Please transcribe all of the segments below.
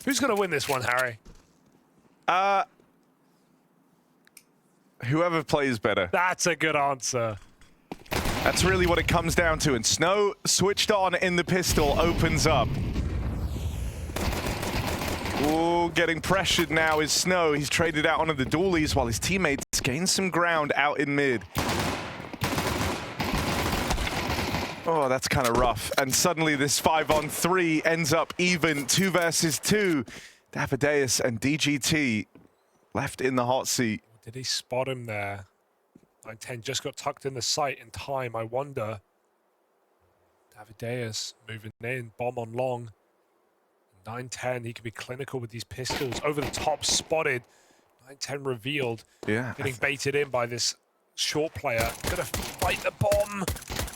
Who's going to win this one, Harry? Whoever plays better. That's a good answer. That's really what it comes down to. And Snow switched on in the pistol, opens up. Ooh, getting pressured now is Snow. He's traded out one of the dualies while his teammates gain some ground out in mid. Oh, that's kind of rough. And suddenly this 5-on-3 ends up even 2 versus 2. Davideus and DGT left in the hot seat. Did he spot him there? 9-10 just got tucked in the sight in time, I wonder. Davideus moving in, bomb on long. 9-10, he can be clinical with these pistols. Over the top, spotted. 9-10 revealed. Yeah. Getting baited in by this short player. Gonna fight the bomb.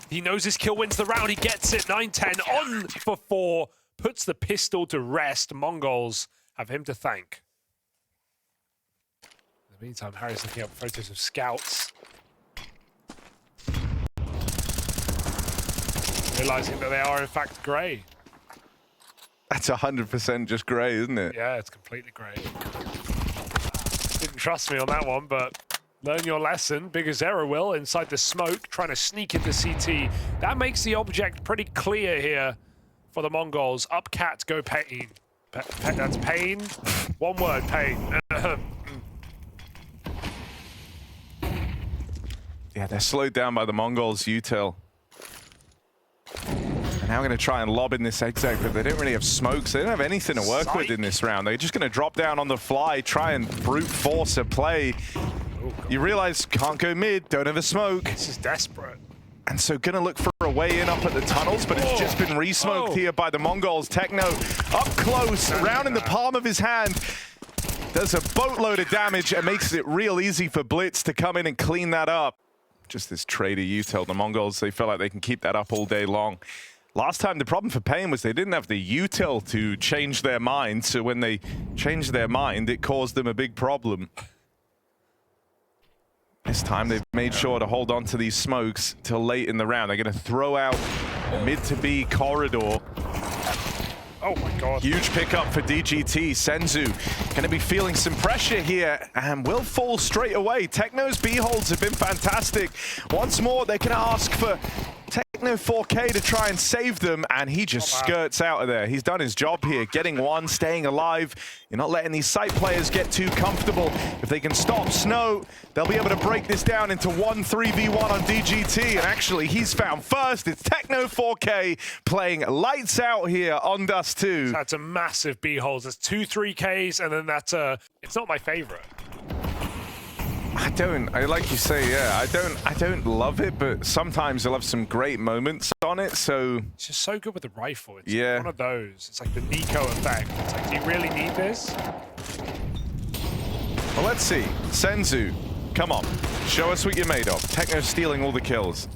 He knows his kill wins the round. He gets it. 9-10 on for 4. Puts the pistol to rest. Mongols have him to thank. In the meantime, Harry's looking up photos of scouts. Realizing that they are, in fact, grey. That's 100% just grey, isn't it? Yeah, it's completely grey. Didn't trust me on that one, but learn your lesson. Big Azera will inside the smoke, trying to sneak into CT. That makes the object pretty clear here for the Mongols. Up cat, go paiN. That's paiN. One word, paiN. Yeah, they're slowed down by the Mongols util. And now we're going to try and lob in this exec, but they don't really have smokes. They don't have anything to work with in this round. They're just going to drop down on the fly, try and brute force a play. You realize, can't go mid, don't have a smoke. This is desperate. And so gonna look for a way in up at the tunnels, but it's just been re-smoked here by the Mongols. Techno up close, round in the palm of his hand. Does a boatload of damage and makes it real easy for Blitz to come in and clean that up. Just this trader util, the Mongols, they feel like they can keep that up all day long. Last time, the problem for paiN was they didn't have the util to change their mind, so when they changed their mind, it caused them a big problem. This time, they've made sure to hold on to these smokes till late in the round. They're going to throw out mid to B corridor. Oh my god. Huge pickup for DGT. Senzu going to be feeling some pressure here and will fall straight away. Techno's B holds have been fantastic. Once more, they can ask for Techno 4K to try and save them, and he just skirts out of there. He's done his job here, getting one, staying alive. You're not letting these site players get too comfortable. If they can stop Snow, they'll be able to break this down into 1-3v1 on DGT, and actually, he's found first. It's Techno 4K playing lights out here on Dust 2. That's a massive B holes. There's 2 3Ks, and then that's it's not my favorite. I like you say, yeah, I don't love it, but sometimes they'll have some great moments on it, so... It's just so good with the rifle. It's yeah. One of those. It's like the Nico effect. It's like, do you really need this? Well, let's see. Senzu, come on. Show us what you're made of. Techno's stealing all the kills.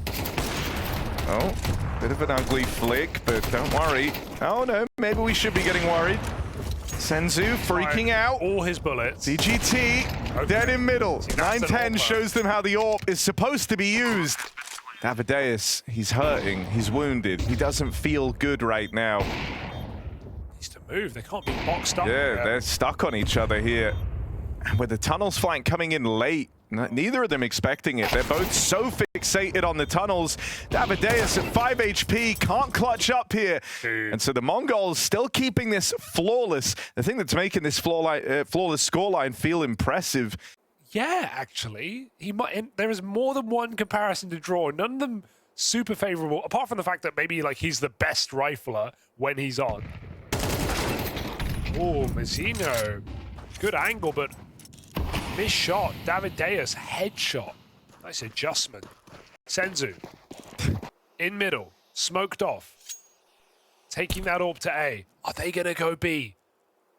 Oh, bit of an ugly flick, but don't worry. Oh no, maybe we should be getting worried. Senzu freaking out. All his bullets. DGT, dead in middle. 9-10 shows them how the AWP is supposed to be used. Davideus, he's hurting, he's wounded. He doesn't feel good right now. Needs to move, they can't be boxed up. Yeah, they're stuck on each other here. And with the tunnels flank coming in late, neither of them expecting it. They're both so fixated on the tunnels. Davideus at 5 HP can't clutch up here. And so the Mongols still keeping this flawless. The thing that's making this flawless scoreline feel impressive. Yeah, actually. There is more than one comparison to draw. None of them super favorable, apart from the fact that maybe like he's the best rifler when he's on. Oh, Mazzino. Good angle, but missed shot. Davideus, headshot. Nice adjustment. Senzu, in middle, smoked off. Taking that AWP to A. Are they going to go B?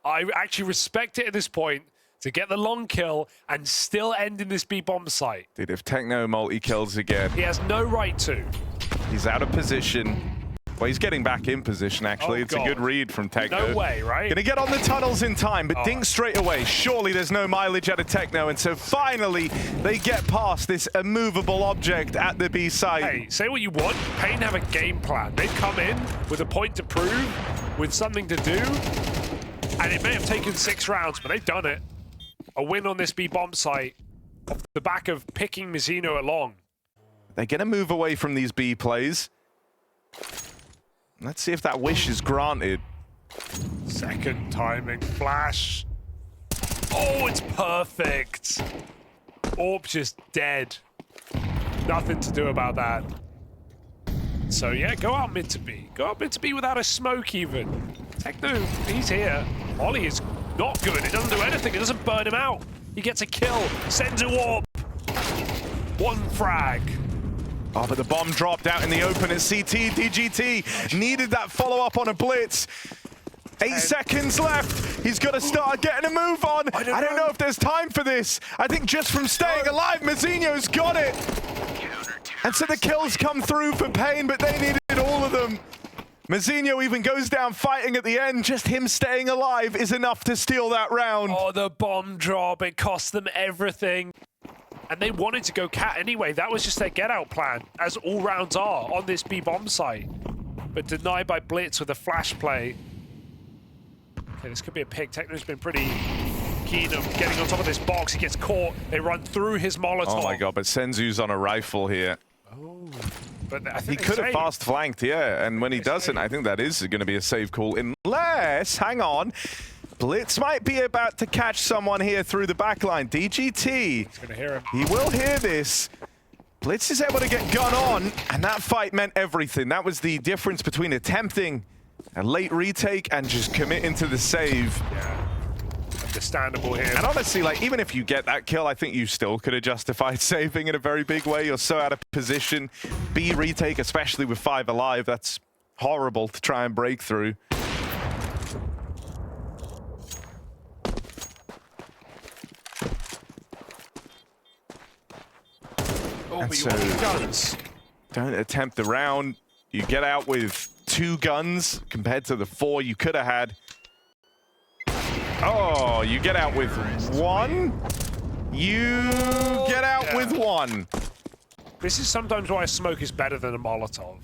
I actually respect it at this point to get the long kill and still end in this B bomb site. Dude, if Techno multi-kills again... He has no right to. He's out of position. Well, he's getting back in position, actually. It's a good read from Techno. No way, right? Gonna get on the tunnels in time, but dink straight away. Surely there's no mileage out of Techno, and so finally they get past this immovable object at the B site. Hey, say what you want. paiN have a game plan. They've come in with a point to prove, with something to do. And it may have taken 6 rounds, but they've done it. A win on this B bomb site off the back of picking Mizzino along. They're going to move away from these B plays. Let's see if that wish is granted. Second timing flash. Oh, it's perfect. Orb just dead. Nothing to do about that. So yeah, go out mid to B. Go out mid to B without a smoke even. Techno, he's here. Ollie is not good. It doesn't do anything. It doesn't burn him out. He gets a kill. Sends a warp. 1 frag. Oh, but the bomb dropped out in the open at CT. DGT needed that follow-up on a blitz. 8 seconds left. He's got to start getting a move on. I don't know if there's time for this. I think just from staying alive, Mizzino's got it. And so the kills come through for paiN, but they needed all of them. Mizzino even goes down fighting at the end. Just him staying alive is enough to steal that round. Oh, the bomb drop. It cost them everything. And they wanted to go cat anyway. That was just their get-out plan, as all rounds are on this B-bomb site. But denied by Blitz with a flash play. Okay, this could be a pick. Techno's been pretty keen on getting on top of this box. He gets caught. They run through his Molotov. Oh my god, but Senzu's on a rifle here. Oh, but I He think could have fast flanked, yeah. And when he doesn't, I think that is going to be a safe call. Unless, hang on, Blitz might be about to catch someone here through the backline. DGT. He's going to hear him. He will hear this. Blitz is able to get gun on, and that fight meant everything. That was the difference between attempting a late retake and just committing to the save. Yeah, understandable here. And honestly, like, even if you get that kill, I think you still could have justified saving in a very big way. You're so out of position. B retake, especially with 5 alive, that's horrible to try and break through. Oh, And but you so, want the guns. Don't attempt the round. You get out with 2 guns compared to the 4 you could have had. Oh, you get out with 1. You get out with 1. This is sometimes why a smoke is better than a Molotov.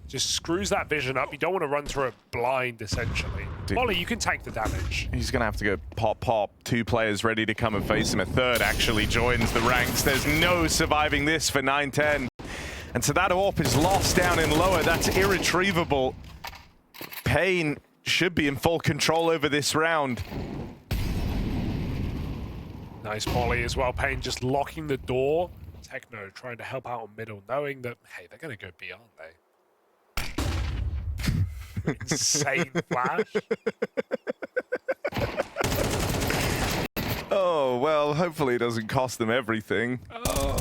Just screws that vision up. You don't want to run through it blind, essentially. Molly, you can tank the damage. He's going to have to go pop, pop. 2 players ready to come and face him. A third actually joins the ranks. There's no surviving this for 9-10. And so that AWP is lost down in lower. That's irretrievable. paiN should be in full control over this round. Nice volley as well. paiN just locking the door. Techno trying to help out on middle, knowing that, hey, they're going to go B, aren't they? Insane flash. Oh, well, hopefully it doesn't cost them everything. Oh,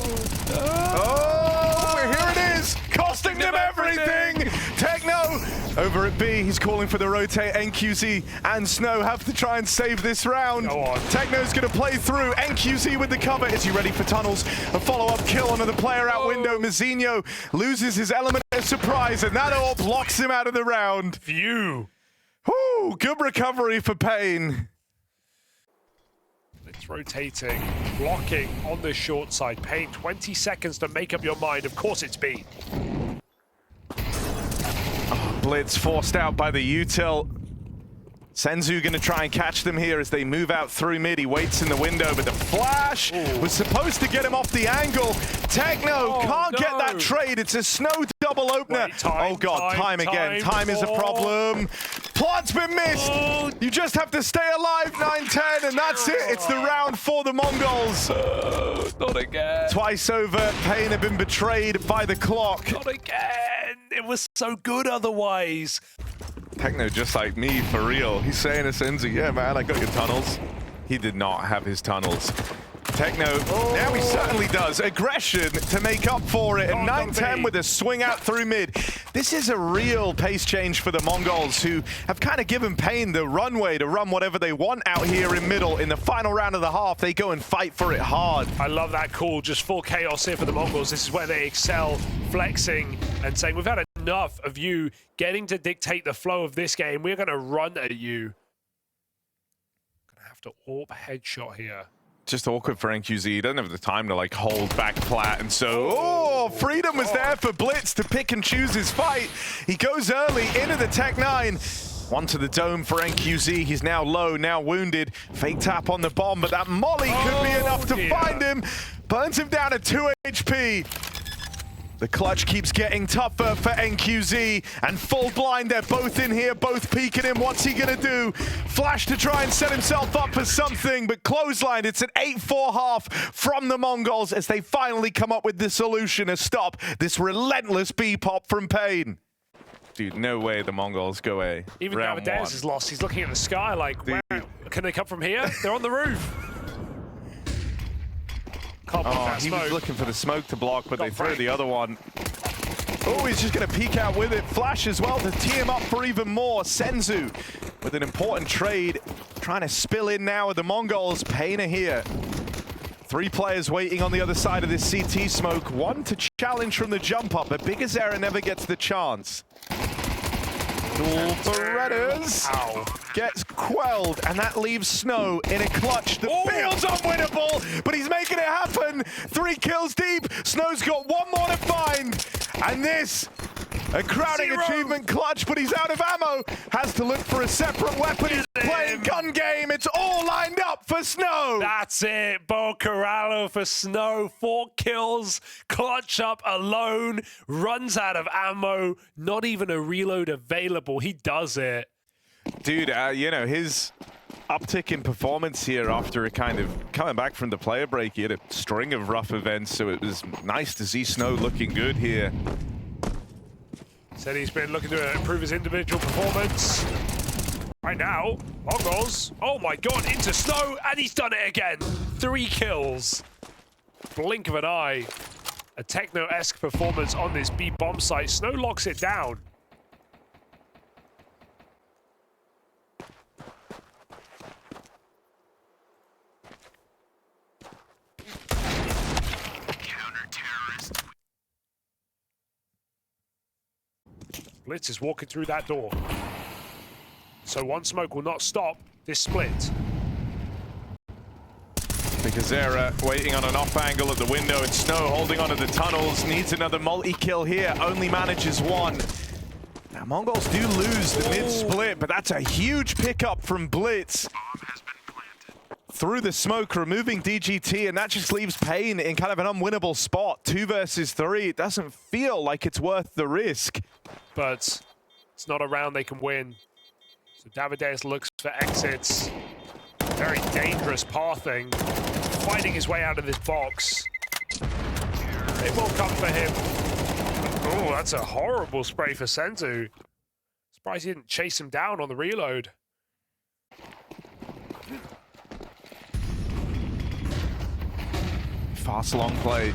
no. Oh, here it is! Costing them everything! Techno over at B. He's calling for the rotate. NQZ and Snow have to try and save this round. Go on. Techno's going to play through. NQZ with the cover. Is he ready for tunnels? A follow-up kill on the player out window. Mizzino loses his element of surprise, and that all blocks him out of the round. View. Whoo! Good recovery for paiN. It's rotating, blocking on the short side. paiN, 20 seconds to make up your mind. Of course it's B. Blitz forced out by the util. Senzu going to try and catch them here as they move out through mid. He waits in the window, but the flash was supposed to get him off the angle. Techno can't get that trade. It's a Snow double opener. Wait, time, oh god, time again. Time is a problem. Plot's been missed. You just have to stay alive, 9-10, and that's it. It's the round for the Mongols. Not again. Twice over, paiN have been betrayed by the clock. Not again. It was so good otherwise. Techno just like me, for real. He's saying to Senzu, yeah, man, I got your tunnels. He did not have his tunnels. Techno, now he certainly does. Aggression to make up for it. And 9-10 with a swing out through mid. This is a real pace change for the Mongols, who have kind of given paiN the runway to run whatever they want out here in middle. In the final round of the half, they go and fight for it hard. I love that call. Just full chaos here for the Mongols. This is where they excel, flexing and saying, we've had enough of you getting to dictate the flow of this game. We're going to run at you. Going to have to AWP headshot here. Just awkward for NQZ. He doesn't have the time to like hold back plat, and so freedom was there for Blitz to pick and choose his fight. He goes early into the Tech 9. One to the dome for NQZ. He's now low, now wounded. Fake tap on the bomb, but that molly could be enough to find him. Burns him down to 2 HP. The clutch keeps getting tougher for NQZ, and full blind, they're both in here, both peeking him. What's he gonna do? Flash to try and set himself up for something, but clothesline, it's an 8-4 half from the Mongols as they finally come up with the solution to stop this relentless B-pop from paiN. Dude, no way the Mongols go A. Even Davideus is lost. He's looking at the sky like, wow, can they come from here? They're on the roof. He was looking for the smoke to block, but they threw the other one. Oh, he's just going to peek out with it. Flash as well to tee him up for even more. Senzu with an important trade. Trying to spill in now with the Mongols. paiN are here. 3 players waiting on the other side of this CT smoke. One to challenge from the jump up, but Big Azera never gets the chance. Dual Berettas gets quelled, and that leaves Snow in a clutch that feels unwinnable, but he's making it happen. 3 kills deep. Snow's got one more to find, and this, a crowning achievement clutch, but he's out of ammo. Has to look for a separate weapon. He's playing gun game. It's all lined up for Snow. That's it. Bo Corallo for Snow. 4 kills. Clutch up alone. Runs out of ammo. Not even a reload available. He does it. Dude, you know, his uptick in performance here after a kind of coming back from the player break. He had a string of rough events, so it was nice to see Snow looking good here. Said he's been looking to improve his individual performance. Right now, Mongols, oh my god, into Snow, and he's done it again. 3 kills. Blink of an eye. A Techno-esque performance on this B bomb site. Snow locks it down. Blitz is walking through that door. So one smoke will not stop this split. Big Azera waiting on an off angle at the window, and Snow holding onto the tunnels. Needs another multi-kill here, only manages 1. Now Mongols do lose the mid-split, but that's a huge pickup from Blitz. Through the smoke, removing DGT, and that just leaves paiN in kind of an unwinnable spot. 2 versus 3, it doesn't feel like it's worth the risk. But it's not a round they can win. So Davideus looks for exits. Very dangerous pathing. Fighting his way out of this box. It will come for him. Oh, that's a horrible spray for Senzu. Surprised he didn't chase him down on the reload. Fast long play.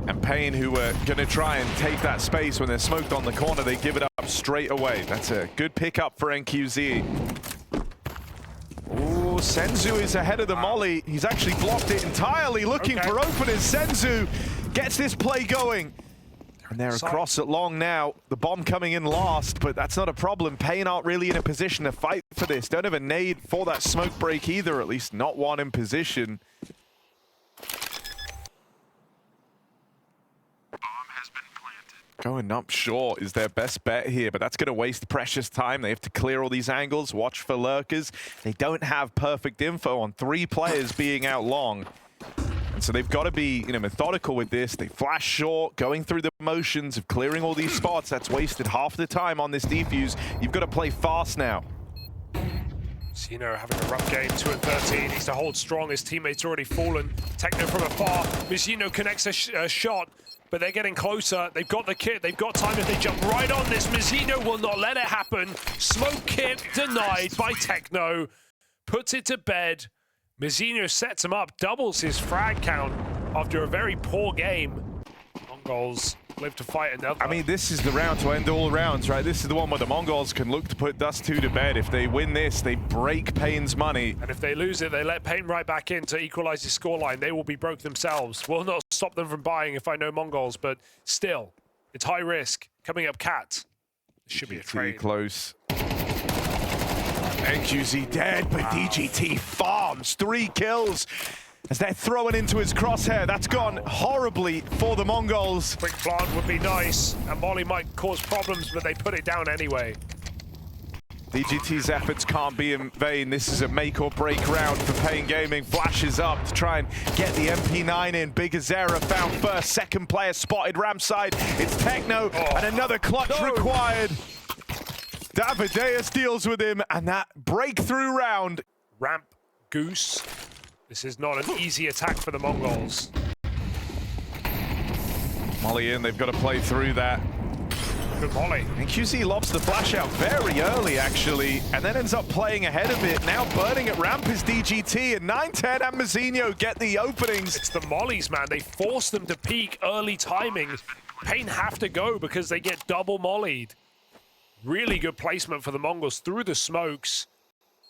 And paiN, who were going to try and take that space when they're smoked on the corner, they give it up straight away. That's a good pickup for NQZ. Oh, Senzu is ahead of the molly. He's actually blocked it entirely, looking for openers. Senzu gets this play going. And they're across at long now. The bomb coming in last, but that's not a problem. paiN aren't really in a position to fight for this. Don't have a nade for that smoke break either, at least not one in position. Going up short is their best bet here, but that's going to waste precious time. They have to clear all these angles, watch for lurkers. They don't have perfect info on 3 players being out long. And so they've got to be, you know, methodical with this. They flash short, going through the motions of clearing all these spots. That's wasted half the time on this defuse. You've got to play fast now. Sino having a rough game, 2 and 13. Needs to hold strong. His teammate's already fallen. Techno from afar. Mizzino connects a shot. But they're getting closer. They've got the kit. They've got time if they jump right on this. Mizzino will not let it happen. Smoke kit denied by Techno. Puts it to bed. Mizzino sets him up. Doubles his frag count after a very poor game. Mongols live to fight another. I mean, this is the round to end all rounds, right? This is the one where the Mongols can look to put Dust 2 to bed. If they win this, they break paiN's money. And if they lose it, they let paiN right back in to equalize his scoreline. They will be broke themselves. Will not stop them from buying if I know Mongols, but still, it's high risk. Coming up Cat. This should be a trade. Close. NQZ dead, but DGT farms 3 kills. As they're throwing into his crosshair. That's gone horribly for the Mongols. Quick plant would be nice, and Molly might cause problems, but they put it down anyway. DGT's efforts can't be in vain. This is a make or break round for paiN Gaming. Flashes up to try and get the MP9 in. Big Azera found first. Second player spotted ramp side. It's Techno and another clutch required. Davideus deals with him and that breakthrough round. Ramp Goose. This is not an easy attack for the Mongols. Molly in, they've got to play through that. Good Molly. And QZ lobs the flash out very early, actually, and then ends up playing ahead of it. Now burning at ramp is DGT, and 9-10 and Mazzinho get the openings. It's the Mollies, man. They force them to peak early timing. paiN have to go because they get double mollied. Really good placement for the Mongols through the smokes.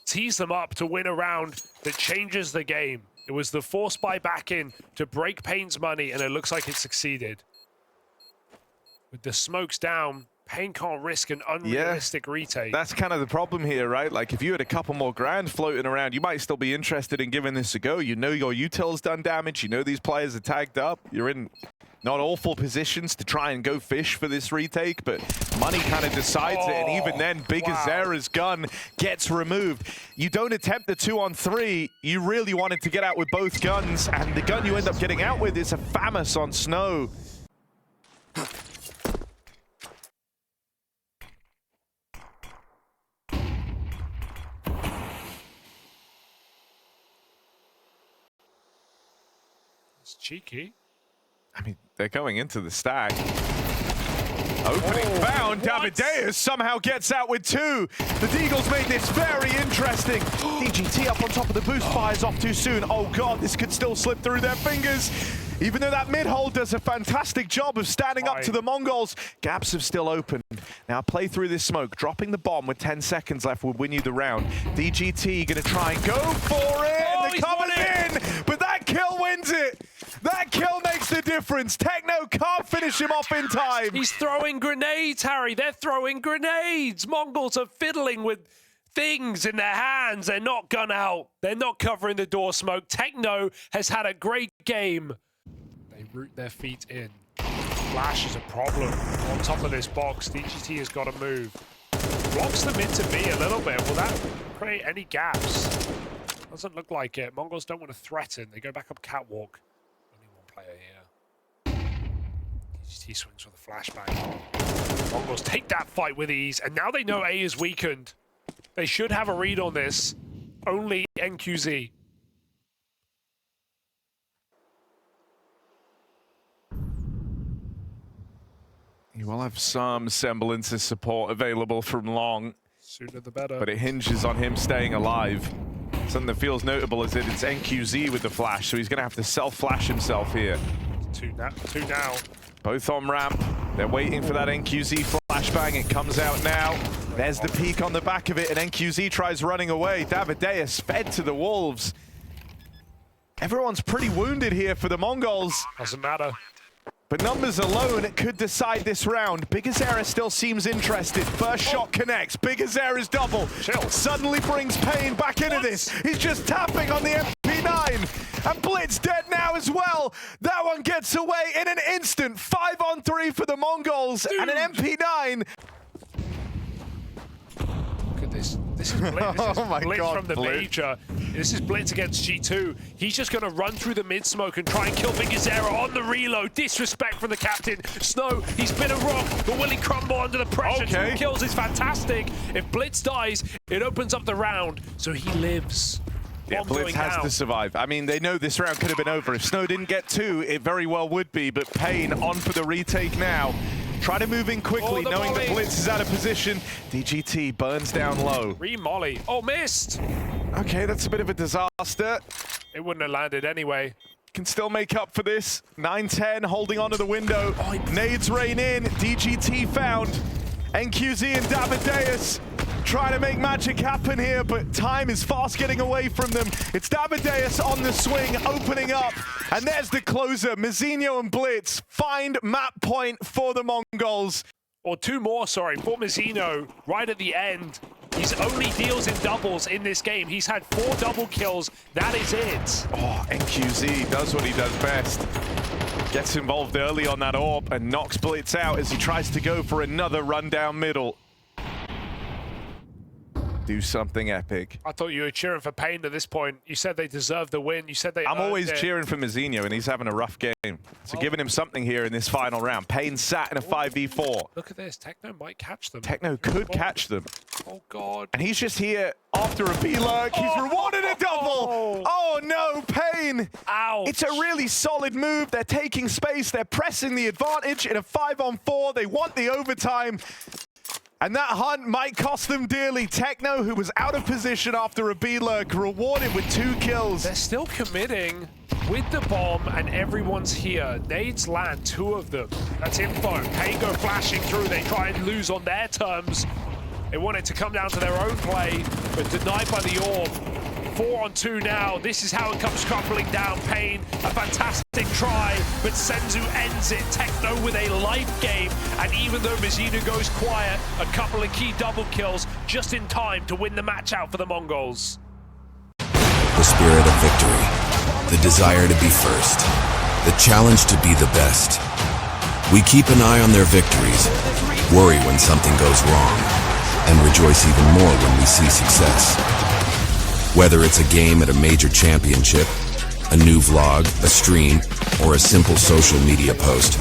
Tease them up to win a round that changes the game. It was the force buy back in to break paiN's money, and it looks like it succeeded. With the smokes down, paiN can't risk an unrealistic retake. That's kind of the problem here, right? Like, if you had a couple more grand floating around, you might still be interested in giving this a go. You know your util's done damage. You know these players are tagged up. You're in not awful positions to try and go fish for this retake, but money kind of decides it, and even then, Big Azera's gun gets removed. You don't attempt the 2-on-3. You really wanted to get out with both guns, and the gun you end up getting out with is a FAMAS on Snow. It's cheeky. I mean, they're going into the stack. Opening found. Davideus somehow gets out with two. The Deagles made this very interesting. DGT up on top of the boost, fires off too soon. Oh god, this could still slip through their fingers. Even though that mid-hold does a fantastic job of standing up to the Mongols, gaps have still opened. Now play through this smoke. Dropping the bomb with 10 seconds left will win you the round. DGT gonna try and go for it. And they're coming in, but that kill wins it. That kill makes the difference. Techno can't finish him off in time. He's throwing grenades, Harry. They're throwing grenades. Mongols are fiddling with things in their hands. They're not gun out. They're not covering the door smoke. Techno has had a great game. They root their feet in. Flash is a problem on top of this box. DGT has got to move. Blocks them into B a little bit. Will that create any gaps? Doesn't look like it. Mongols don't want to threaten. They go back up catwalk. Player here. DGT swings for the flashbang. Mongols take that fight with ease, and now they know A is weakened. They should have a read on this. Only NQZ. You will have some semblance of support available from Long. Sooner the better. But it hinges on him staying alive. Something that feels notable is that it's NQZ with the flash, so he's going to have to self-flash himself here. Two now. Both on ramp. They're waiting for that NQZ flashbang. It comes out now. There's the peek on the back of it, and NQZ tries running away. Davideus fed to the wolves. Everyone's pretty wounded here for the Mongols. Doesn't matter. But numbers alone could decide this round. Big Azera still seems interested. First shot connects. Big Azera's double. Chill. Suddenly brings paiN back into this. He's just tapping on the MP9. And Blitz dead now as well. That one gets away in an instant. 5-on-3 for the Mongols. Dude. And an MP9. Look at this. This is Blitz. This is Oh my Blitz God, from the Blitz. major. This is Blitz against G2. He's just going to run through the mid-smoke and try and kill Big Azera on the reload. Disrespect from the captain. Snow, he's been a rock, but will he crumble under the pressure? Okay. 2 kills is fantastic. If Blitz dies, it opens up the round, so he lives. Yeah, Blitz has to survive. I mean, they know this round could have been over. If Snow didn't get 2, it very well would be, but paiN on for the retake now. Try to move in quickly, knowing that Blitz is out of position. DGT burns down low. Re-molly. Oh, missed! Okay, that's a bit of a disaster. It wouldn't have landed anyway. Can still make up for this. 9-10 holding onto the window. Nades rain in. DGT found. NQZ and Davideus trying to make magic happen here, but time is fast getting away from them. It's Davideus on the swing, opening up, and there's the closer. Mazzinho and Blitz find map point for the Mongols. Or 2 more, sorry, for Mazzinho right at the end. He's only deals in doubles in this game. He's had 4 double kills. That is it. Oh, NQZ does what he does best. Gets involved early on that AWP and knocks Blitz out as he tries to go for another run down middle. do something epic. I thought you were cheering for paiN at this point. You said they deserved the win. You said they I'm always earned it. cheering for Mizinho, and he's having a rough game. So giving him something here in this final round. paiN sat in a 5v4. Look at this. Techno might catch them. Techno could catch them. Oh, God. And he's just here after a B-lurk. He's rewarded a double. Oh, no, paiN. Ouch. It's a really solid move. They're taking space. They're pressing the advantage in a 5-on-4. They want the overtime. And that hunt might cost them dearly. Techno, who was out of position after a B-lurk, rewarded with 2 kills. They're still committing with the bomb, and everyone's here. Nades land, 2 of them. That's info. paiN go flashing through. They try and lose on their terms. They want it to come down to their own play, but denied by the orb. 4-on-2 now. This is how it comes crumbling down. paiN, a fantastic try, but Senzu ends it. Techno with a life game, and even though Mizinho goes quiet, a couple of key double kills just in time to win the match out for the Mongols. The spirit of victory, the desire to be first, the challenge to be the best. We keep an eye on their victories, worry when something goes wrong, and rejoice even more when we see success. Whether it's a game at a major championship, a new vlog, a stream, or a simple social media post,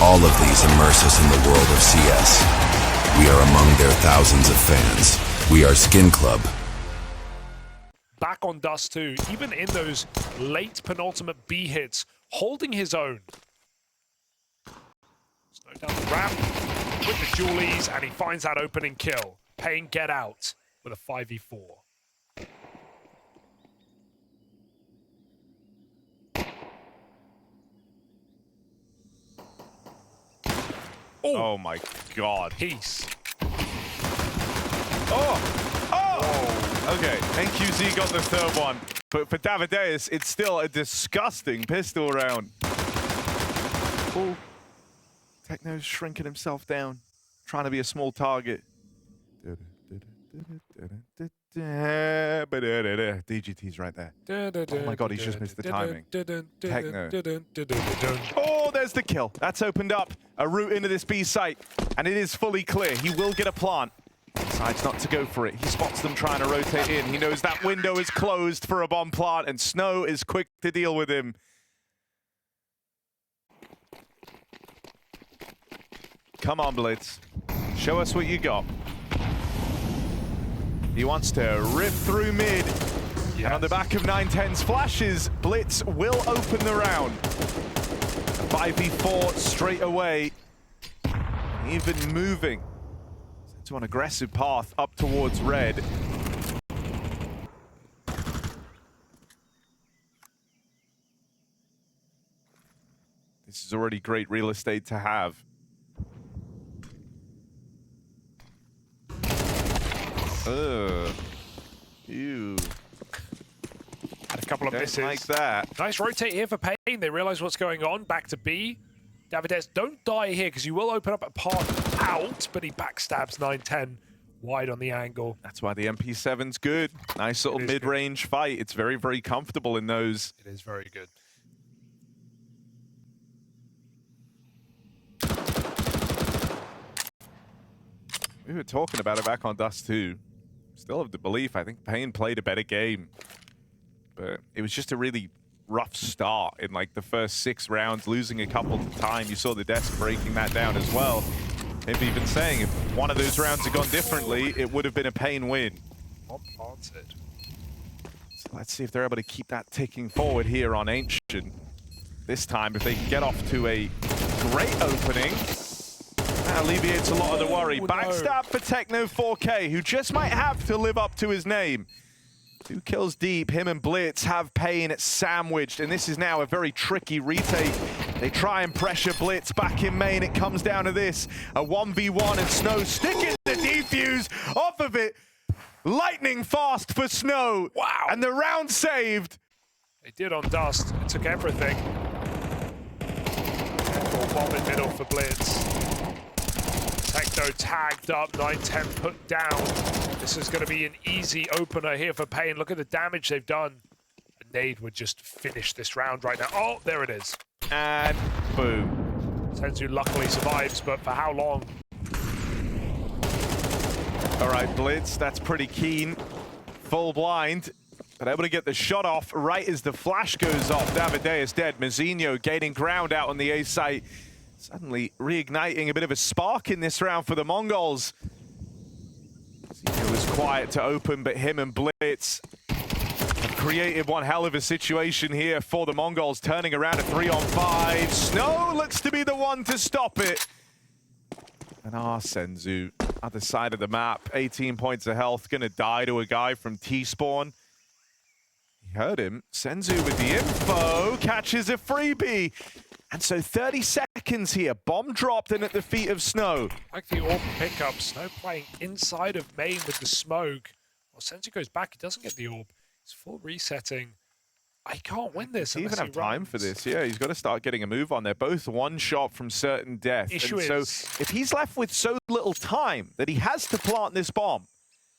all of these immerse us in the world of CS. We are among their thousands of fans. We are Skin Club. Back on Dust too, even in those late penultimate B hits, holding his own. Snow down the ramp with the dualies, and he finds that opening kill. paiN get out with a 5v4. Oh my God. Peace. Okay, NQZ got the 3rd one. But for Davideus, it's still a disgusting pistol round. Oh, Techno's shrinking himself down, trying to be a small target. DGT's right there. Oh my God, he's just missed the timing. Techno. Oh, there's the kill. That's opened up a route into this B site, and it is fully clear. He will get a plant. Decides not to go for it. He spots them trying to rotate in. He knows that window is closed for a bomb plant, and Snow is quick to deal with him. Come on, Blitz. Show us what you got. He wants to rip through mid. Yes. And on the back of 910's flashes, Blitz will open the round. A 5v4 straight away. Even moving to an aggressive path up towards red. This is already great real estate to have. Ew. Had a couple of misses. Like that. Nice rotate here for paiN. They realize what's going on. Back to B. Davideus, don't die here because you will open up a path out, but he backstabs 910 wide on the angle. That's why the MP7's good. Nice little mid-range fight. It's very, very comfortable in those. It is very good. We were talking about it back on Dust 2. Still have the belief, I think paiN played a better game. But it was just a really rough start in like the first 6 rounds, losing a couple to time. You saw the desk breaking that down as well. Maybe even saying if one of those rounds had gone differently, it would have been a paiN win. Answered. So let's see if they're able to keep that ticking forward here on Ancient. This time, if they can get off to a great opening, that alleviates a lot of the worry. Backstab for Techno 4K, who just might have to live up to his name. 2 kills deep, him and Blitz have paiN sandwiched, and this is now a very tricky retake. They try and pressure Blitz back in main. It comes down to this, a 1v1, and Snow sticking the defuse off of it. Lightning fast for Snow. Wow. And the round saved. They did on Dust. It took everything. Careful bomb in middle for Blitz. Techno tagged up, 910 put down. This is going to be an easy opener here for paiN. Look at the damage they've done. A nade would just finish this round right now. Oh, there it is. And boom. Senzu luckily survives, but for how long? All right, Blitz, that's pretty keen. Full blind, but able to get the shot off right as the flash goes off. Davide is dead. Mazinho gaining ground out on the A site. Suddenly reigniting a bit of a spark in this round for the Mongols. Mazinho was quiet to open, but him and Blitz have created one hell of a situation here for the Mongols, turning around a 3-on-5. Snow looks to be the one to stop it. And Senzu, other side of the map, 18 points of health, gonna die to a guy from T-Spawn. He heard him. Senzu with the info, catches a freebie. And so 30 seconds here, bomb dropped in at the feet of Snow. Like the orb pickup, Snow playing inside of main with the smoke. Well, Senzu goes back, he doesn't get the orb. He's full resetting. I can't win this. Does he even have time for this? this? Yeah, he's got to start getting a move on. They're both one shot from certain death. Issue and so is, if he's left with so little time that he has to plant this bomb,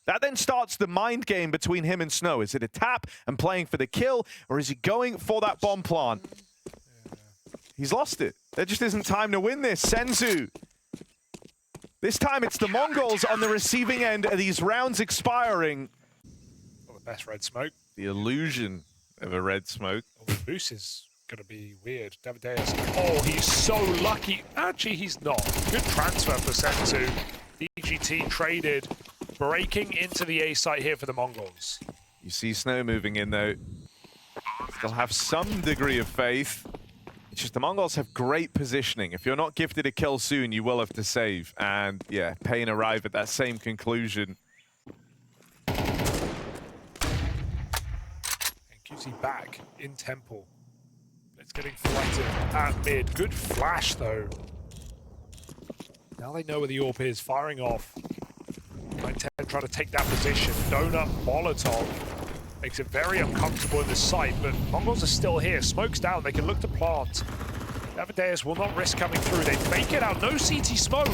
that then starts the mind game between him and Snow. Is it a tap and playing for the kill, or is he going for that bomb plant? Yeah. He's lost it. There just isn't time to win this. Senzu. This time it's the Mongols on the receiving end of these rounds expiring. Well, the best red smoke. The illusion of a red smoke. Oh, the boost is going to be weird. Davideus. Oh, he's so lucky. Actually, he's not. Good transfer for Senzu. DGT traded, breaking into the A site here for the Mongols. You see Snow moving in, though. Still have some degree of faith. It's just the Mongols have great positioning. If you're not gifted a kill soon, you will have to save. And yeah, paiN arrive at that same conclusion. QC back in Temple. It's getting flighted at mid. Good flash, though. Now they know where the AWP is. Firing off. 9-10 trying to take that position. Donut, Molotov. Makes it very uncomfortable in this site, but Mongols are still here. Smoke's down. They can look to plant. Davideus will not risk coming through. They fake it out. No CT smoke.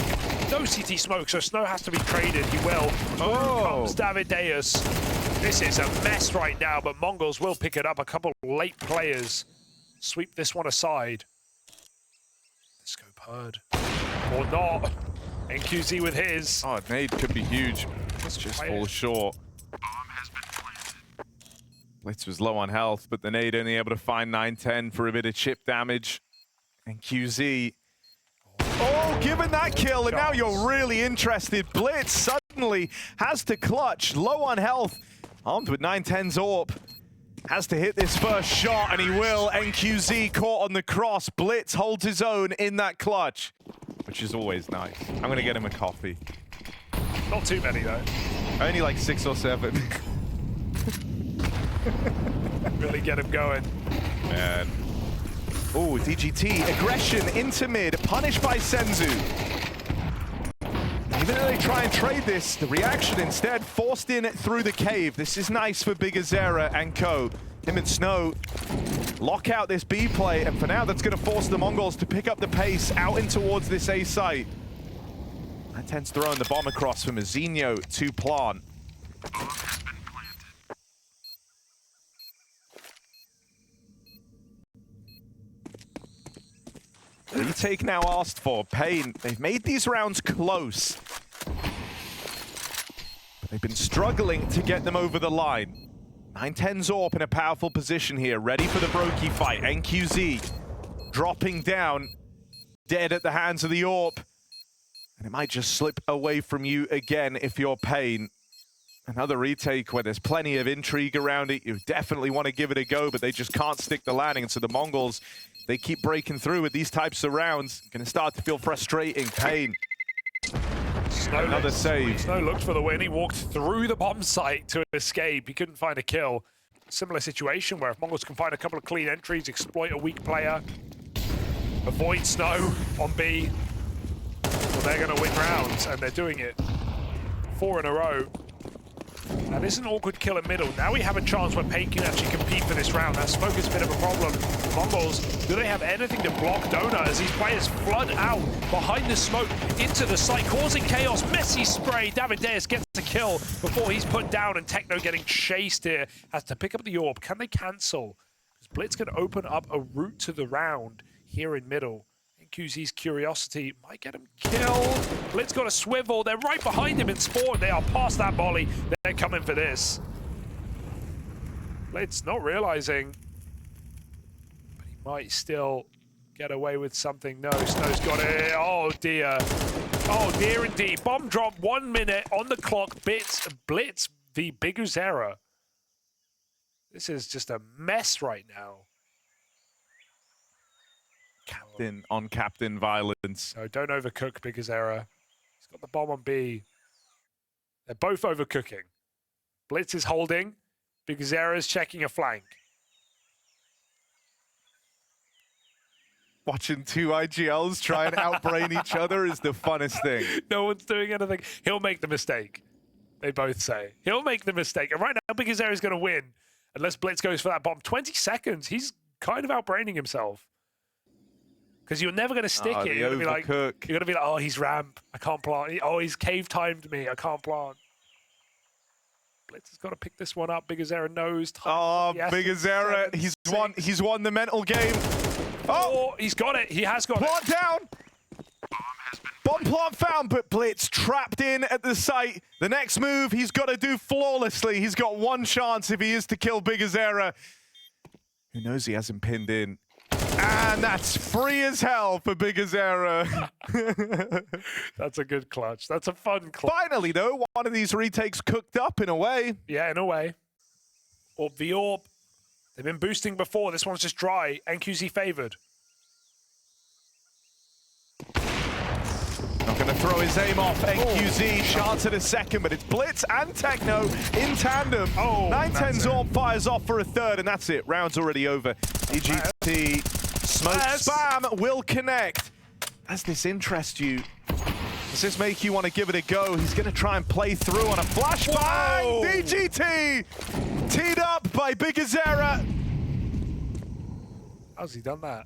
No CT smoke, so Snow has to be traded. He will. Through comes Davideus. This is a mess right now, but Mongols will pick it up. A couple late players sweep this one aside. Let's go Purd. Or not. NQZ with his. Oh, nade could be huge. Let's just fall short. Blitz was low on health, but the nade only able to find 9-10 for a bit of chip damage. And QZ. Oh, given that kill, and now you're really interested. Blitz suddenly has to clutch, low on health, armed with 9-10's AWP. Has to hit this first shot, and he will. NQZ caught on the cross. Blitz holds his own in that clutch, which is always nice. I'm gonna get him a coffee. Not too many, though. Only like 6 or 7. Really get him going. Man. Oh, DGT, aggression into mid, punished by Senzu. Even though they try and trade this, the reaction instead forced in through the cave. This is nice for Bigazera and co. Him and Snow lock out this B play, and for now that's going to force the Mongols to pick up the pace out in towards this A site. 9-10's throwing the bomb across for Mazinho to plant. Retake now asked for. paiN, they've made these rounds close. But they've been struggling to get them over the line. 9-10's AWP in a powerful position here, ready for the Brokey fight. NQZ dropping down, dead at the hands of the AWP. And it might just slip away from you again if you're paiN. Another retake where there's plenty of intrigue around it. You definitely want to give it a go, but they just can't stick the landing. And so the Mongols, they keep breaking through with these types of rounds. Going to start to feel frustrating. paiN. Another save. Snow looked for the win. He walked through the bomb site to escape. He couldn't find a kill. Similar situation where if Mongols can find a couple of clean entries, exploit a weak player, avoid Snow on B, well, they're going to win rounds, and they're doing it. 4 in a row. Now this is an awkward kill in middle. Now we have a chance where paiN can actually compete for this round. That smoke is a bit of a problem. The Mongols, do they have anything to block Donut as these players flood out behind the smoke into the site, causing chaos? Messy spray. Davideus gets a kill before he's put down, and Techno getting chased here. Has to pick up the AWP. Can they cancel? Because Blitz can open up a route to the round here in middle. NQZ's curiosity might get him killed. Blitz got a swivel. They're right behind him in spawn. They are past that molly. They're coming for this. Blitz not realizing, but he might still get away with something. No, Snow's got it. Oh dear. Oh dear indeed. Bomb drop, 1 minute on the clock. Blitz v Biguzera. This is just a mess right now. Captain on captain violence. No, don't overcook Biguzera. He's got the bomb on B. They're both overcooking. Blitz is holding. Biguzera is checking a flank. Watching two IGLs try and outbrain each other is the funnest thing. No one's doing anything. He'll make the mistake. They both say. He'll make the mistake. And right now, Biguzera is going to win. Unless Blitz goes for that bomb. 20 seconds. He's kind of outbraining himself. Because you're never going to stick it. You're going to be like, oh, he's ramp. I can't plant. Oh, he's cave timed me. I can't plant. Blitz has got to pick this one up. Biguzera knows. Oh, Biguzera. He's won the mental game. Oh, he's got it. He has got plant it. Down. Bomb plant found, but Blitz trapped in at the site. The next move he's got to do flawlessly. He's got one chance if he is to kill Biguzera. Who knows he hasn't pinned in. And that's free as hell for Biguzera. That's a good clutch. That's a fun clutch. Finally, though, one of these retakes cooked up in a way. Yeah, in a way. Orb v Orb. They've been boosting before. This one's just dry. NQZ favored. Not going to throw his aim off. NQZ shots at a second, but it's Blitz and Techno in tandem. 9-10 Zorb fires off for a third, and that's it. Round's already over. EGT smoke spam will connect. Does this interest you? Does this make you want to give it a go? He's going to try and play through on a flashbang. DGT teed up by Biguzera. How's he done that?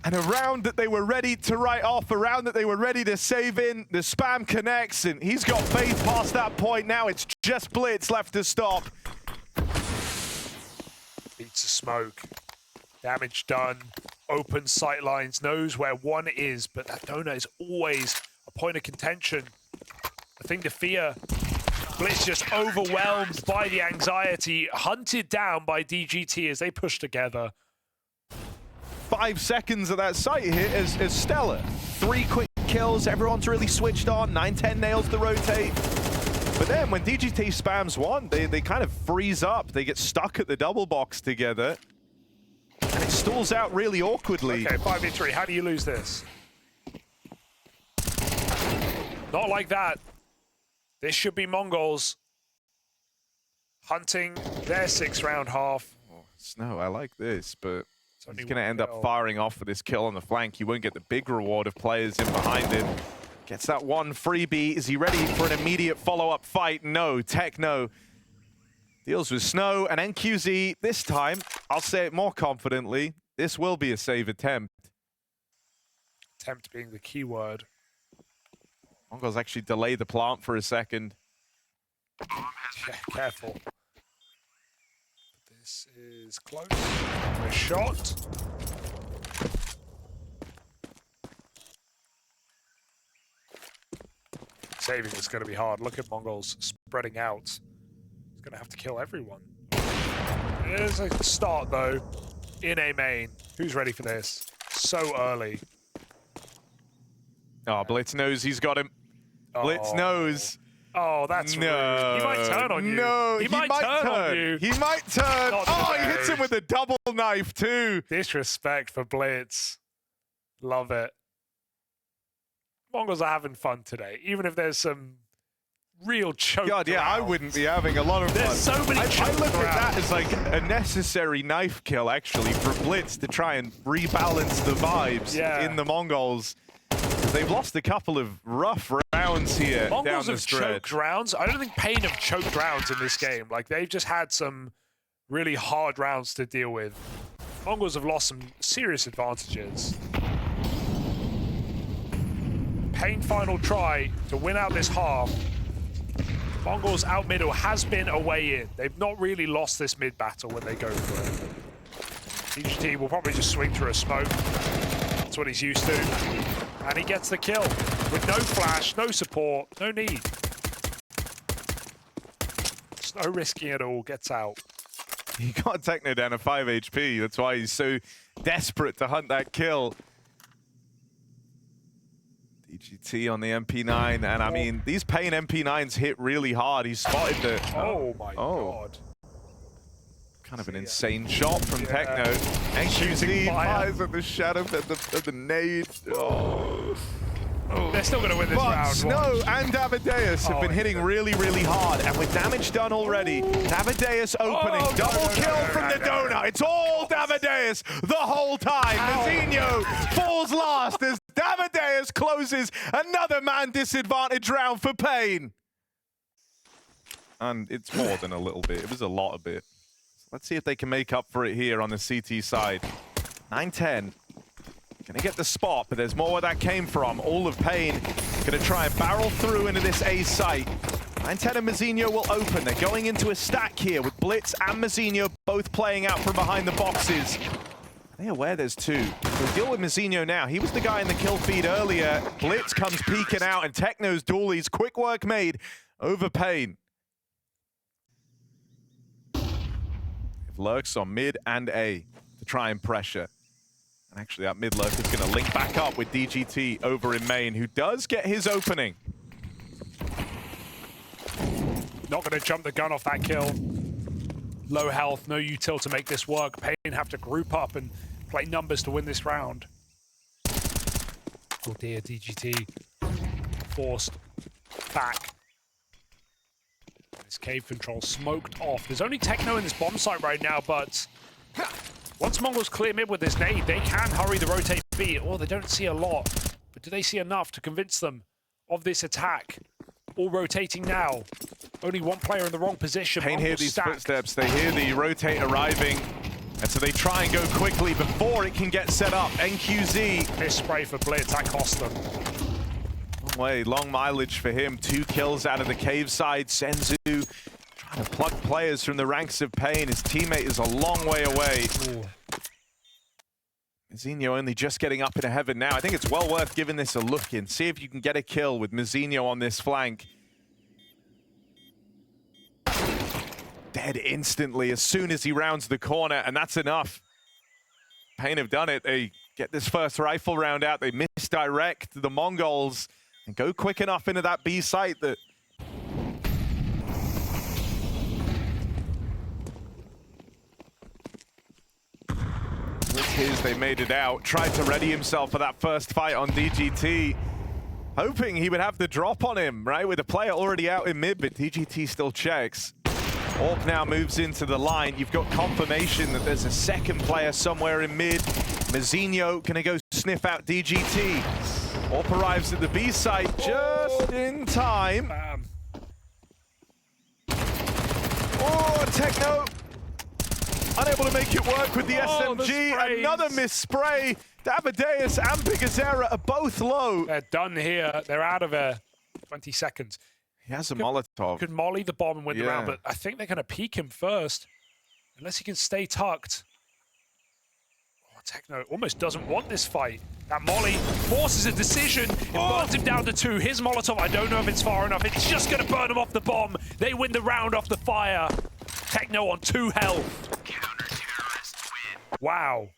And a round that they were ready to write off, a round that they were ready to save in. The spam connects, and he's got faith past that point. Now it's just Blitz left to stop. Beats a smoke. Damage done. Open sight lines. Knows where one is, but that donut is always a point of contention. A thing to fear. Blitz just overwhelmed by the anxiety. Hunted down by DGT as they push together. 5 seconds of that site hit is stellar. 3 quick kills, everyone's really switched on. 9-10 nails the rotate. But then when DGT spams one, they kind of freeze up. They get stuck at the double box together. And it stalls out really awkwardly. Okay, 5v3. How do you lose this? Not like that. This should be Mongols hunting their 6-round half. Oh, Snow, I like this, but he's going to end up firing off for this kill on the flank. He won't get the big reward of players in behind him. Gets that one freebie. Is he ready for an immediate follow-up fight? No. Techno deals with Snow and NQZ. This time, I'll say it more confidently, this will be a save attempt. Attempt being the key word. Mongols actually delay the plant for a second. Yeah, careful. This is close. A shot. Saving is going to be hard. Look at Mongols spreading out. He's going to have to kill everyone. There's a start, though, in A main. Who's ready for this? So early. Oh, Blitz knows he's got him. Blitz knows. Oh, that's rude. He might turn on you. No, he might turn on you. He might turn. Oh, he hits him with a double knife, too. Disrespect for Blitz. Love it. Mongols are having fun today, even if there's some real choke. God, yeah, I wouldn't be having a lot of fun. There's so many I look at that as like a necessary knife kill, actually, for Blitz to try and rebalance the vibes in the Mongols. They've lost a couple of rough rounds here. Mongols down the have stretch. choked rounds. I don't think paiN have choked rounds in this game. Like, they've just had some really hard rounds to deal with. Mongols have lost some serious advantages. paiN final try to win out this half. Mongols out middle has been a way in. They've not really lost this mid battle when they go for it. DGT will probably just swing through a smoke. That's what he's used to. And he gets the kill with no flash, no support, no need. It's no risking at all, gets out. He got Techno down to 5 HP. That's why he's so desperate to hunt that kill. DGT on the MP9, and I mean, these paiN MP9s hit really hard. He spotted the... Oh my god. Kind of an insane shot from Techno. And QZ fires at the shadow of the nade. Oh. They're still going to win this round. Snow and Davideus have been hitting really, really hard. And with damage done already, Davideus opening. Double kill from the donut. It's all Davideus the whole time. Mazinho falls last as Davideus closes another man disadvantage round for paiN. And it's more than a little bit. It was a lot of it. Let's see if they can make up for it here on the CT side. 9-10. Gonna get the spot, but there's more where that came from. All of paiN gonna try and barrel through into this A site. 9-10 and Mazinho will open. They're going into a stack here with Blitz and Mazinho both playing out from behind the boxes. Are they aware there's two? They'll deal with Mazinho now. He was the guy in the kill feed earlier. Blitz comes peeking out, and Techno's dualies. Quick work made over paiN. Lurks on mid and A to try and pressure. And actually that mid lurk is going to link back up with DGT over in main, who does get his opening. Not going to jump the gun off that kill. Low health, no util to make this work. paiN have to group up and play numbers to win this round. Oh dear, DGT forced back. This cave control smoked off. There's only Techno in this bomb site right now, but once Mongols clear mid with this nade, they can hurry the rotate B. Oh, they don't see a lot, but do they see enough to convince them of this attack? All rotating now. Only one player in the wrong position. paiN hear these footsteps. They hear the rotate arriving, and so they try and go quickly before it can get set up. NQZ. Miss spray for Blitz, that cost them. Long mileage for him. 2 kills out of the cave side. Senzu trying to pluck players from the ranks of paiN. His teammate is a long way away. Mazinho only just getting up into heaven now. I think it's well worth giving this a look in. See if you can get a kill with Mazinho on this flank. Dead instantly as soon as he rounds the corner, and that's enough. paiN have done it. They get this first rifle round out. They misdirect the Mongols and go quick enough into that B site that... With his, they made it out. Tried to ready himself for that first fight on DGT. Hoping he would have the drop on him, right? With a player already out in mid, but DGT still checks. Orp now moves into the line. You've got confirmation that there's a second player somewhere in mid. Mazinho gonna go sniff out DGT. Orp arrives at the B site just in time. Oh, Techno unable to make it work with the SMG. Another miss spray. Davideus and Bigazera are both low. They're done here. They're out of 20 seconds. He has a Molotov. Could molly the bomb and win the round, but I think they're going to peek him first. Unless he can stay tucked. Oh, Techno almost doesn't want this fight. That molly forces a decision. It burns him down to 2. His Molotov, I don't know if it's far enough. It's just going to burn him off the bomb. They win the round off the fire. Techno on 2 health. Counter-terrorists win. Wow.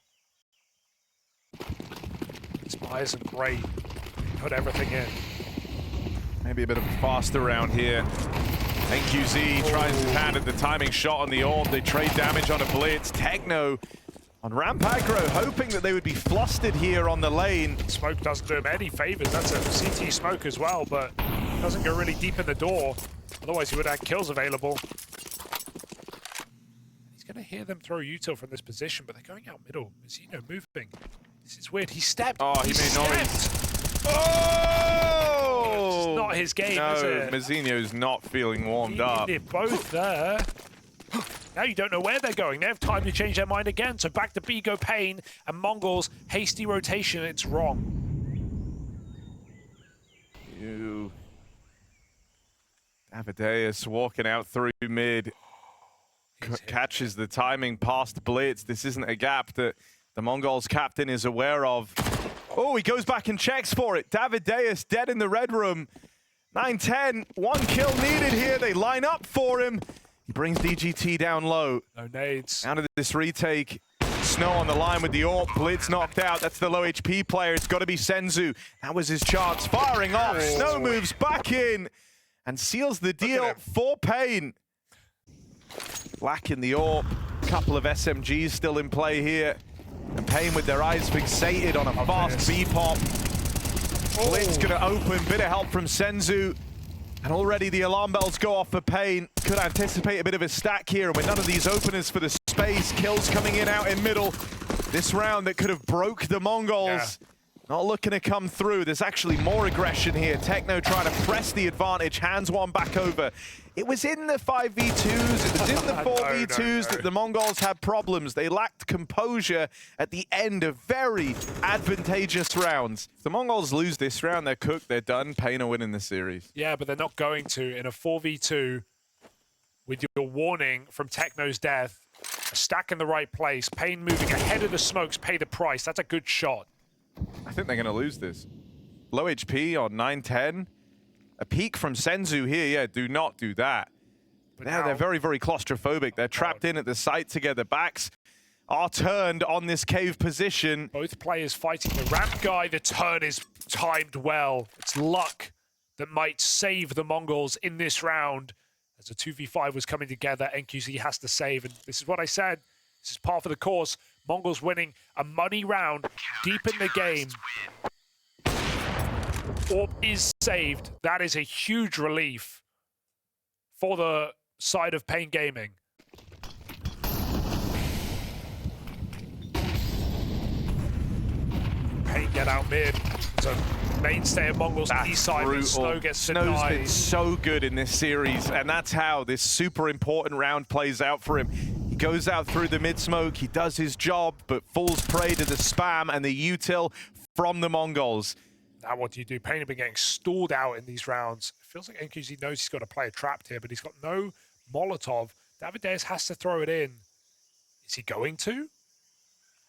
Spy isn't great. Put everything in. Maybe a bit of a faster round here. NQZ tries his hand at the timing shot on the orb. They trade damage on a blitz. Techno on ramp aggro, hoping that they would be flustered here on the lane. Smoke doesn't do him any favors. That's a CT smoke as well, but doesn't go really deep in the door. Otherwise, he would have kills available. He's going to hear them throw util from this position, but they're going out middle. Mazinho moving. This is weird. He stepped. Oh, he made noise. Oh! It's not his game, is it? Mazinho's not feeling warmed up. They're both there. Now you don't know where they're going. They have time to change their mind again. So back to B go paiN and Mongols. Hasty rotation. It's wrong. Davideus walking out through mid. Catches the timing past Blitz. This isn't a gap that the Mongols captain is aware of. Oh, he goes back and checks for it. Davideus dead in the red room. 9-10, 1 kill needed here. They line up for him. He brings DGT down low. No nades. Out of this retake. Snow on the line with the AWP. Blitz knocked out. That's the low HP player. It's got to be Senzu. That was his chance. Firing off. Snow moves back in and seals the deal for paiN. Black in the AWP. Couple of SMGs still in play here. And paiN with their eyes fixated on a fast B-pop. Blitz gonna open. Bit of help from Senzu. And already the alarm bells go off for paiN. Could anticipate a bit of a stack here. And with none of these openers for the space, kills coming in out in middle. This round that could have broke the Mongols. Not looking to come through. There's actually more aggression here. Techno trying to press the advantage. Hands one back over. It was in the 5v2s, it was in the 4v2s that the Mongols had problems. They lacked composure at the end of very advantageous rounds. If the Mongols lose this round, they're cooked, they're done. paiN are winning the series. Yeah, but they're not going to. In a 4v2, with your warning from Techno's death, a stack in the right place, paiN moving ahead of the smokes, pay the price. That's a good shot. I think they're going to lose this. Low HP on 9-10. A peek from Senzu here. Yeah, do not do that. But now they're very, very claustrophobic. They're trapped in at the site together. Backs are turned on this cave position. Both players fighting the ramp guy. The turn is timed well. It's luck that might save the Mongols in this round. As a 2v5 was coming together, NQZ has to save. And this is what I said. This is par for the course. Mongols winning a money round deep in the game. AWP is saved. That is a huge relief for the side of paiN Gaming. paiN get out mid. It's a mainstay of Mongols east side. And Snow gets denied. Snow's been so good in this series, and that's how this super important round plays out for him. He goes out through the mid-smoke, he does his job, but falls prey to the spam and the util from the Mongols. Now what do you do? paiN have been getting stalled out in these rounds. It feels like NQZ knows he's got to play a trapped here, but he's got no Molotov. Davideus has to throw it in. Is he going to?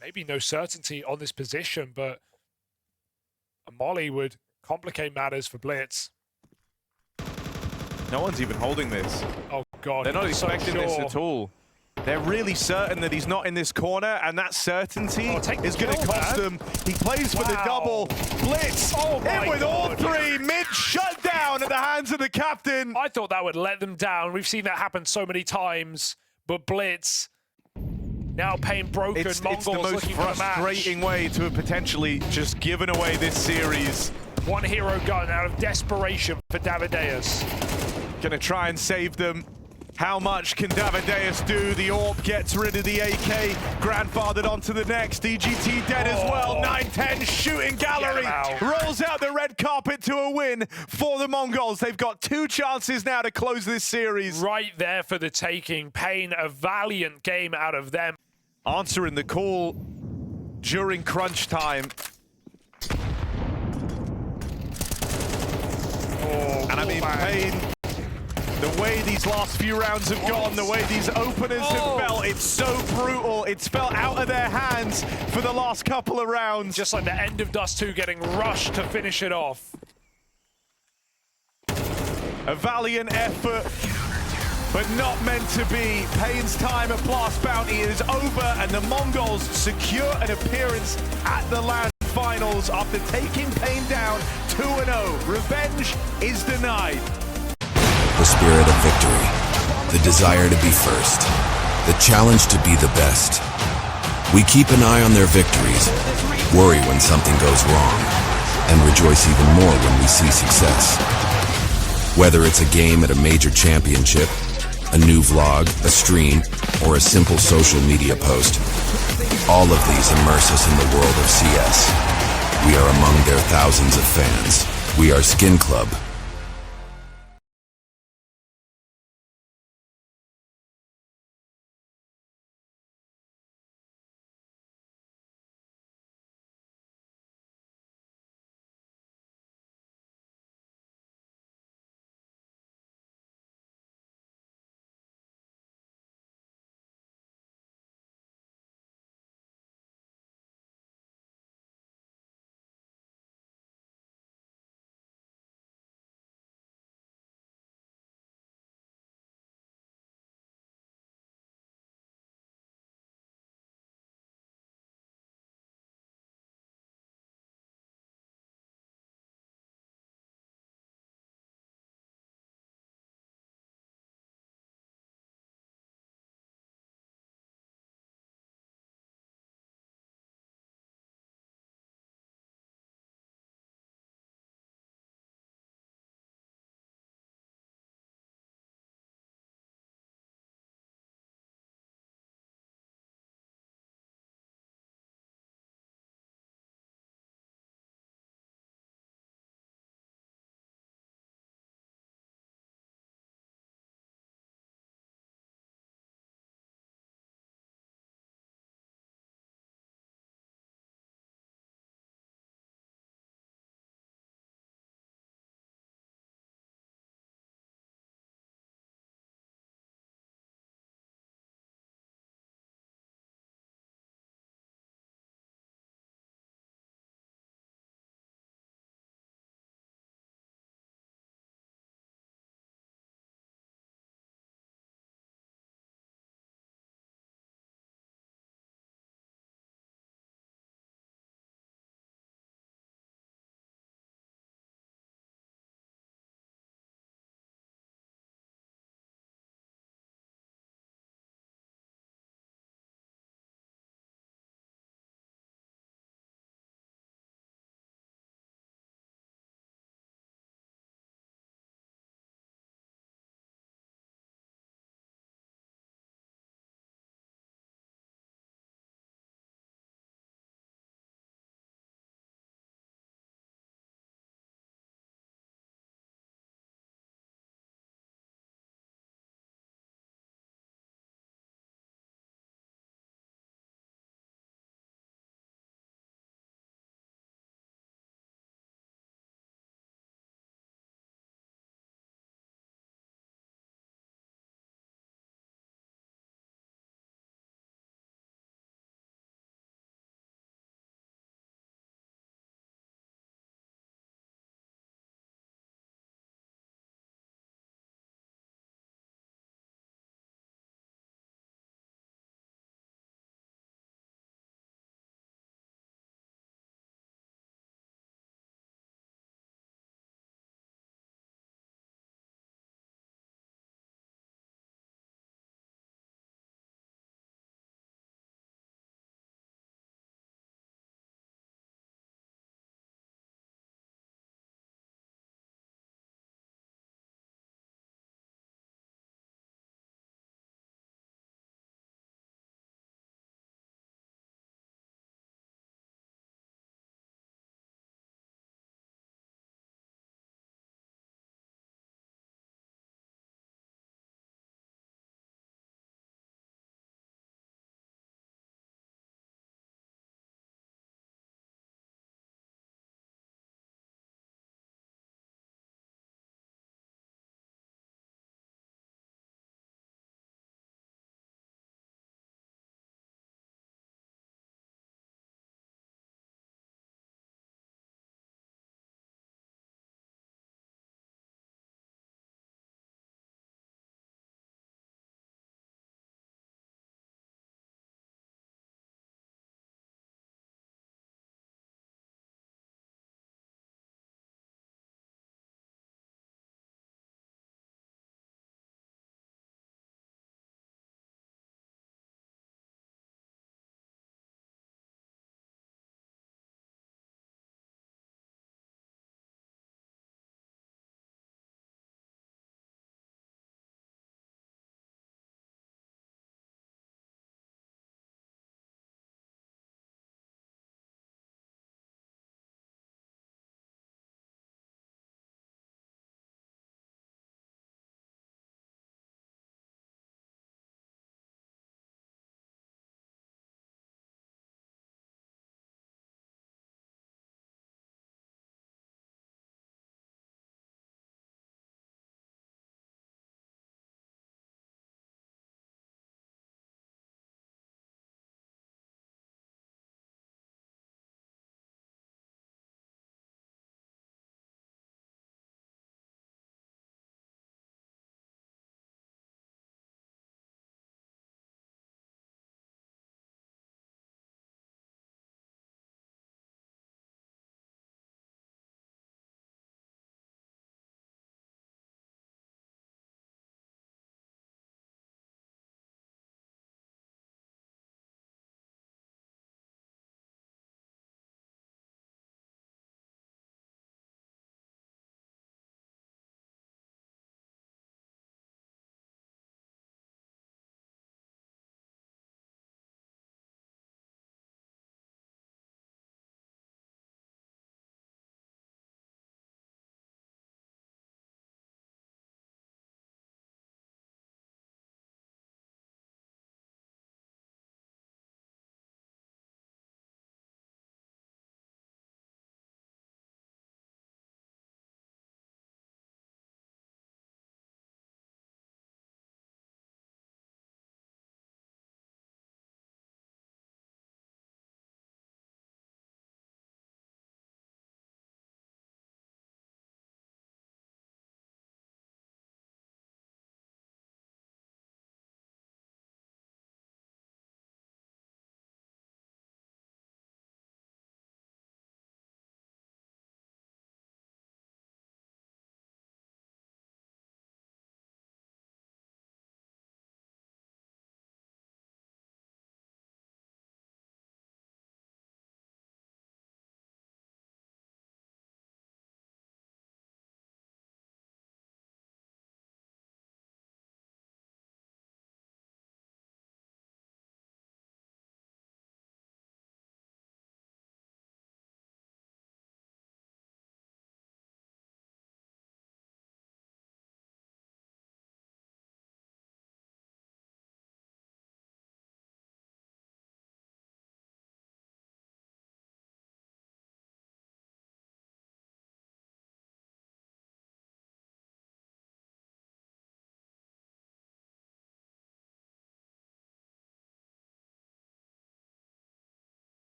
Maybe no certainty on this position, but a molly would complicate matters for Blitz. No one's even holding this. Oh God, they're not expecting this at all. They're really certain that he's not in this corner, and that certainty is going to cost them. He plays for the double. Blitz in with all three. Mid shut down at the hands of the captain. I thought that would let them down. We've seen that happen so many times. But Blitz, now paiN broken. It's Mongols the most looking for a match. frustrating way to have potentially just given away this series. One hero gun out of desperation for Davideus. Gonna try and save them. How much can Davideus do? The AWP gets rid of the AK, grandfathered onto the next. DGT dead as well. 9-10 shooting gallery. Rolls out the red carpet to a win for the Mongols. They've got 2 chances now to close this series. Right there for the taking. paiN, a valiant game out of them. Answering the call during crunch time. And I mean, paiN, the way these last few rounds have gone, the way these openers have felt, it's so brutal. It's felt out of their hands for the last couple of rounds. Just like the end of Dust 2 getting rushed to finish it off. A valiant effort, but not meant to be. paiN's time at Blast Bounty is over, and the Mongols secure an appearance at the LAN finals after taking paiN down 2-0. Revenge is denied. The spirit of victory, the desire to be first, the challenge to be the best. We keep an eye on their victories, worry when something goes wrong, and rejoice even more when we see success. Whether it's a game at a major championship, a new vlog, a stream, or a simple social media post, all of these immerse us in the world of CS. We are among their thousands of fans. We are Skin Club.